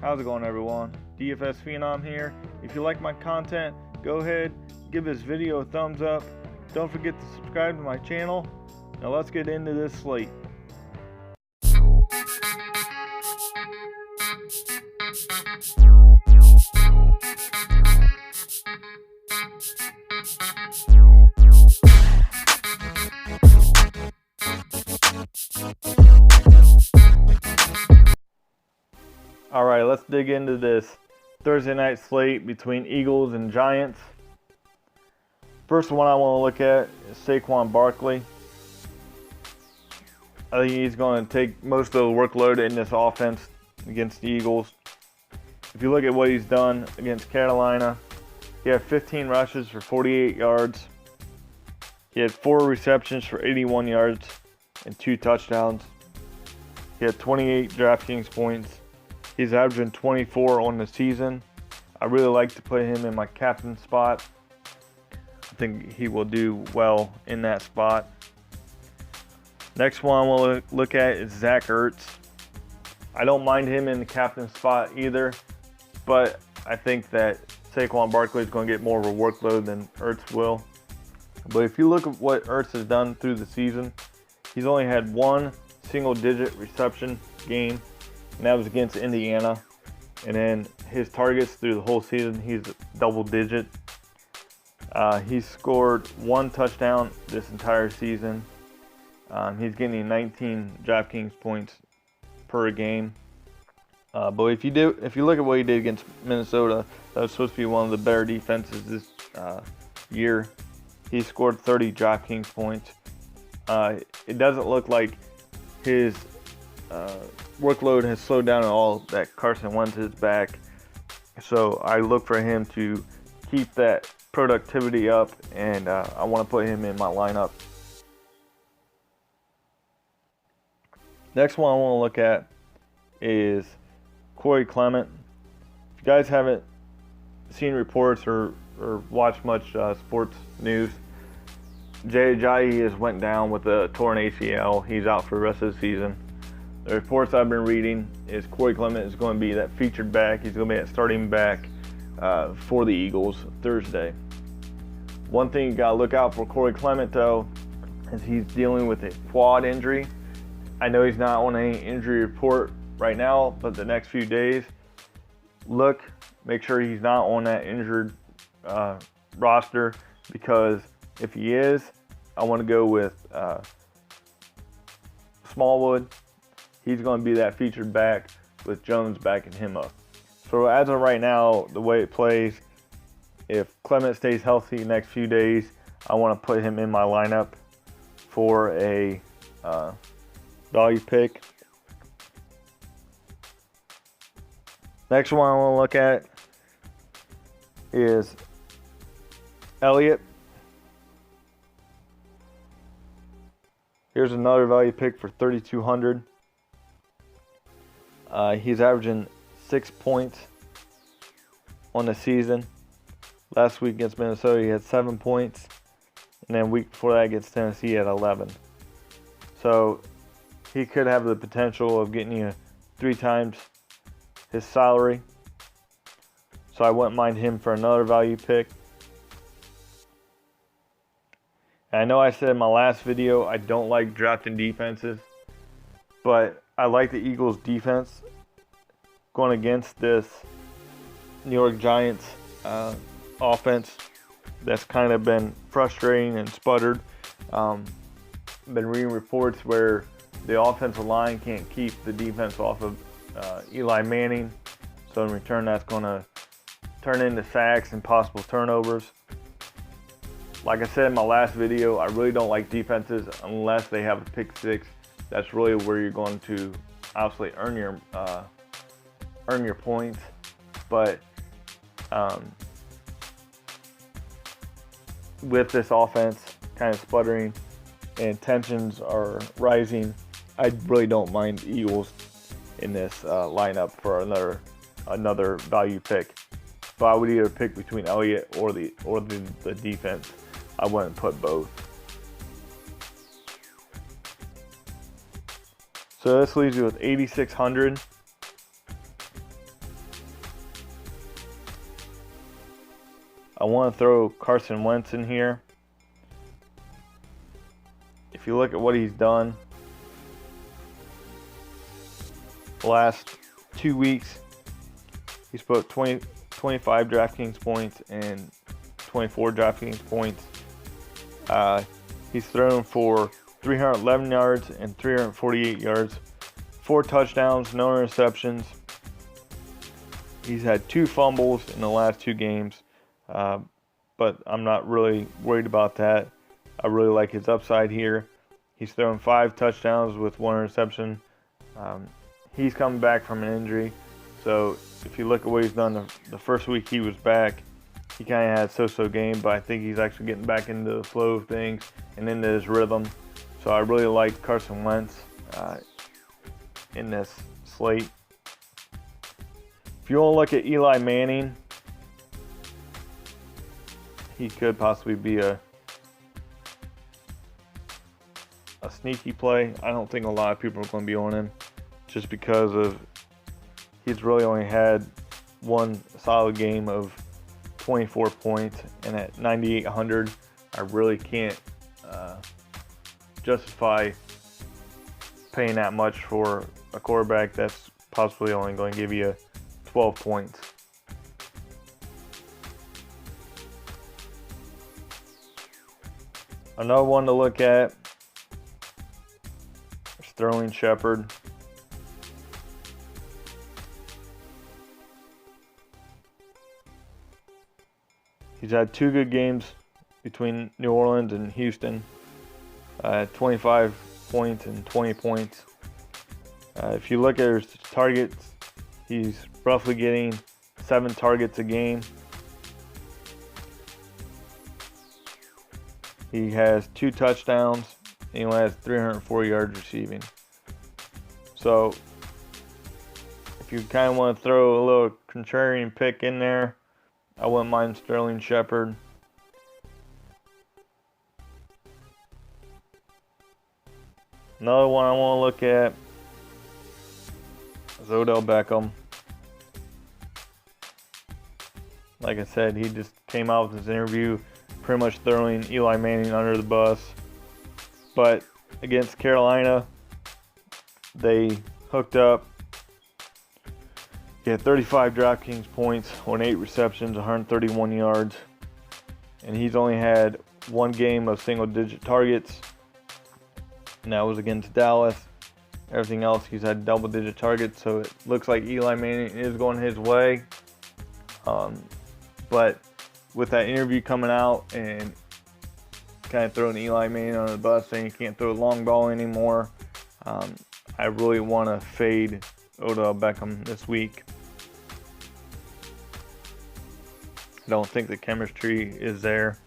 How's it going, everyone? DFS Phenom here. If you like my content, go ahead, give this video a thumbs up. Don't forget to subscribe to my channel. Now let's get into this slate. Alright, let's dig into this Thursday night slate between Eagles and Giants. First one I want to look at is Saquon Barkley. I think he's going to take most of the workload in this offense against the Eagles. If you look at what he's done against Carolina, he had 15 rushes for 48 yards. He had 4 receptions for 81 yards and 2 touchdowns. He had 28 DraftKings points. He's averaging 24 on the season. I really like to put him in my captain spot. I think he will do well in that spot. Next one we'll look at is Zach Ertz. I don't mind him in the captain spot either, but I think that Saquon Barkley is going to get more of a workload than Ertz will. But if you look at what Ertz has done through the season, he's only had one single-digit reception game, and that was against Indiana. And then his targets through the whole season, he's double-digit. He's scored 1 touchdown this entire season. He's getting 19 DraftKings points per game. But if you look at what he did against Minnesota, that was supposed to be one of the better defenses this year. He scored 30 DraftKings points. It doesn't look like his workload has slowed down at all, that Carson Wentz is back. So I look for him to keep that productivity up, and I want to put him in my lineup. Next one I want to look at is Corey Clement. If you guys haven't seen reports or watched much sports news, Jay Ajayi has went down with a torn ACL. He's out for the rest of the season. The reports I've been reading is Corey Clement is going to be that featured back. He's going to be that starting back for the Eagles Thursday. One thing you got to look out for Corey Clement, though, is he's dealing with a quad injury. I know he's not on any injury report right now, but the next few days, make sure he's not on that injured roster, because if he is, I want to go with Smallwood. He's going to be that featured back with Jones backing him up. So as of right now, the way it plays, if Clement stays healthy the next few days, I want to put him in my lineup for a value pick. Next one I want to look at is Elliott. Here's another value pick for 3,200. He's averaging 6 points on the season. Last week against Minnesota, he had 7 points. And then week before that against Tennessee, he had 11. So he could have the potential of getting you 3 times his salary. So I wouldn't mind him for another value pick. And I know I said in my last video I don't like drafting defenses, but I like the Eagles defense going against this New York Giants offense that's kind of been frustrating and sputtered. Been reading reports where the offensive line can't keep the defense off of Eli Manning, so in return that's going to turn into sacks and possible turnovers. Like I said in my last video, I really don't like defenses unless they have a pick six. That's really where you're going to obviously earn your points. But with this offense kind of sputtering and tensions are rising, I really don't mind the Eagles in this lineup for another value pick. If I would either pick between Elliott or the defense, I wouldn't put both. So this leaves you with 8,600. I want to throw Carson Wentz in here. If you look at what he's done the last 2 weeks, he's put 25 DraftKings points and 24 DraftKings points. He's thrown for 311 yards and 348 yards, 4 touchdowns, no interceptions. He's had 2 fumbles in the last 2 games, but I'm not really worried about that. I really like his upside here. He's thrown 5 touchdowns with 1 interception. He's coming back from an injury, so if you look at what he's done the first week he was back, he kind of had a so-so game, but I think he's actually getting back into the flow of things and into his rhythm. So I really like Carson Wentz in this slate. If you want to look at Eli Manning, he could possibly be a sneaky play. I don't think a lot of people are going to be on him just because of he's really only had one solid game of 24 points, and at 9,800, I really can't justify paying that much for a quarterback that's possibly only going to give you 12 points. Another one to look at is Sterling Shepard. He's had 2 good games between New Orleans and Houston, 25 points and 20 points. If you look at his targets, he's roughly getting 7 targets a game. He has 2 touchdowns, and he only has 304 yards receiving. So, if you kind of want to throw a little contrarian pick in there, I wouldn't mind Sterling Shepard. Another one I want to look at is Odell Beckham. Like I said, he just came out with his interview pretty much throwing Eli Manning under the bus. But against Carolina, they hooked up. He had 35 DraftKings points on 8 receptions, 131 yards. And he's only had 1 game of single-digit targets, and that was against Dallas. Everything else, he's had double-digit targets, so it looks like Eli Manning is going his way. But with that interview coming out and kind of throwing Eli Manning on the bus, saying he can't throw a long ball anymore, I really want to fade Odell Beckham this week. I don't think the chemistry is there.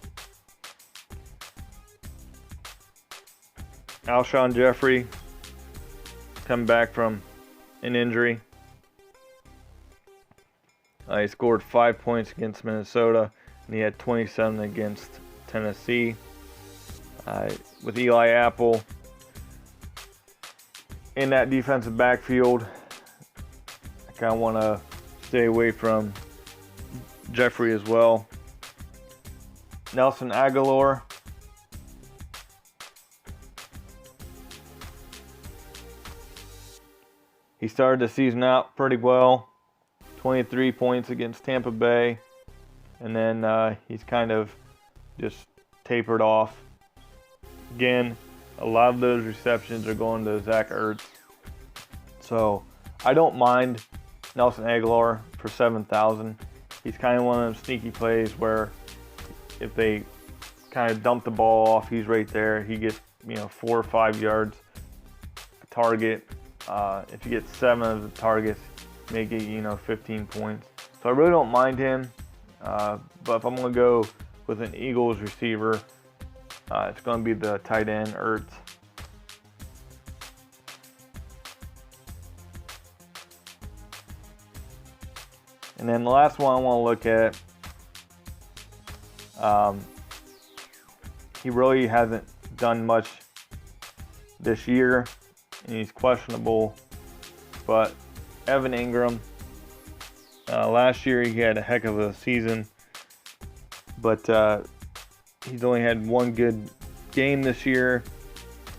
Alshon Jeffrey coming back from an injury. He scored 5 points against Minnesota, and he had 27 against Tennessee. With Eli Apple in that defensive backfield, I kind of want to stay away from Jeffrey as well. Nelson Aguilar. He started the season out pretty well. 23 points against Tampa Bay. And then he's kind of just tapered off. Again, a lot of those receptions are going to Zach Ertz. So I don't mind Nelson Aguilar for 7,000. He's kind of one of those sneaky plays where if they kind of dump the ball off, he's right there. He gets 4 or 5 yards a target. If you get 7 of the targets, may get 15 points. So I really don't mind him. But if I'm going to go with an Eagles receiver, it's going to be the tight end, Ertz. And then the last one I want to look at, he really hasn't done much this year, and he's questionable. But Evan Ingram, last year he had a heck of a season. but he's only had one good game this year,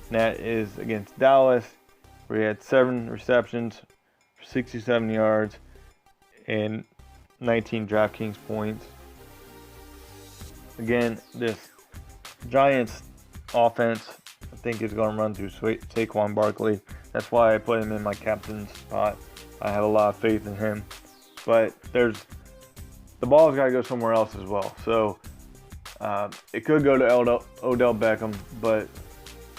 and that is against Dallas, where he had 7 receptions for 67 yards and 19 DraftKings points. Again, this Giants offense, I think, is going to run through Saquon Barkley. That's why I put him in my captain spot. I have a lot of faith in him. But the ball's got to go somewhere else as well. So it could go to Odell Beckham, but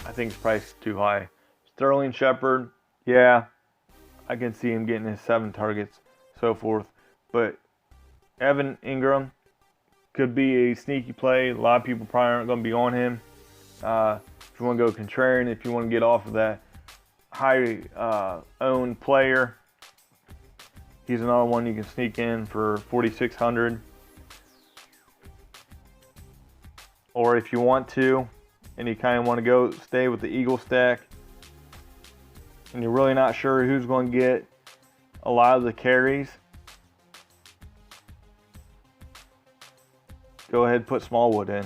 I think his price is too high. Sterling Shepard, yeah, I can see him getting his 7 targets, so forth. But Evan Ingram could be a sneaky play. A lot of people probably aren't going to be on him. If you want to go contrarian, if you want to get off of that high owned player, he's another one you can sneak in for 4,600. Or if you want to, and you kind of want to stay with the Eagle stack, and you're really not sure who's going to get a lot of the carries, go ahead and put Smallwood in.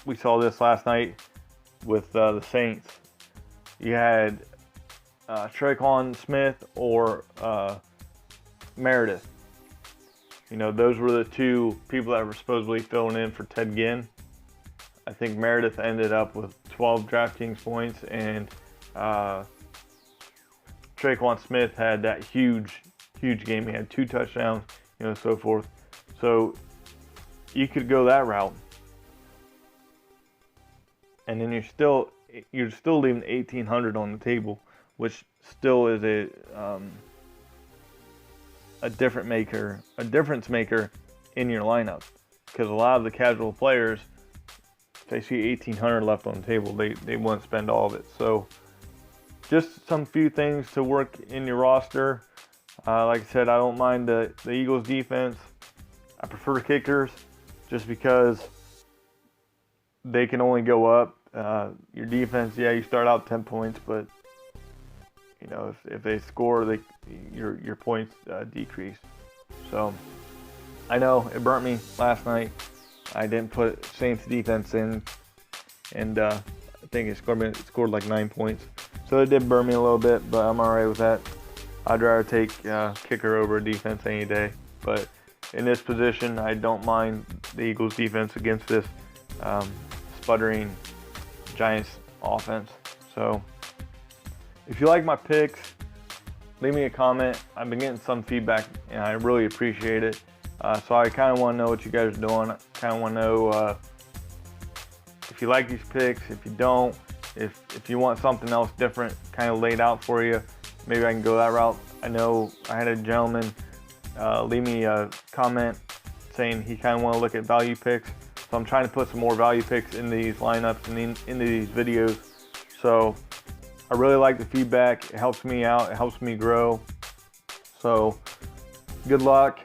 We saw this last night with the Saints. You had Tre'Quan Smith or Meredith. You know, those were the 2 people that were supposedly filling in for Ted Ginn. I think Meredith ended up with 12 DraftKings points, and Tre'Quan Smith had that huge game. He had 2 touchdowns, you know, so forth. So you could go that route, and then you're still leaving 1,800 on the table, which still is a difference maker in your lineup, because a lot of the casual players, if they see 1,800 left on the table, they won't spend all of it. So just some few things to work in your roster. Like I said, I don't mind the Eagles defense. I prefer kickers just because they can only go up. Your defense, yeah, you start out 10 points, but you know, if they score, your points decrease. So I know it burnt me last night. I didn't put Saints defense in, and I think it scored like 9 points. So it did burn me a little bit, but I'm alright with that. I'd rather take kicker over defense any day. But in this position, I don't mind the Eagles defense against this sputtering Giants offense. So if you like my picks, leave me a comment. I've been getting some feedback, and I really appreciate it. So I kind of want to know what you guys are doing. I kind of want to know if you like these picks, if you don't, if you want something else different kind of laid out for you, maybe I can go that route. I know I had a gentleman leave me a comment saying he kind of want to look at value picks. So I'm trying to put some more value picks in these lineups and into these videos. So I really like the feedback. It helps me out. It helps me grow. So good luck.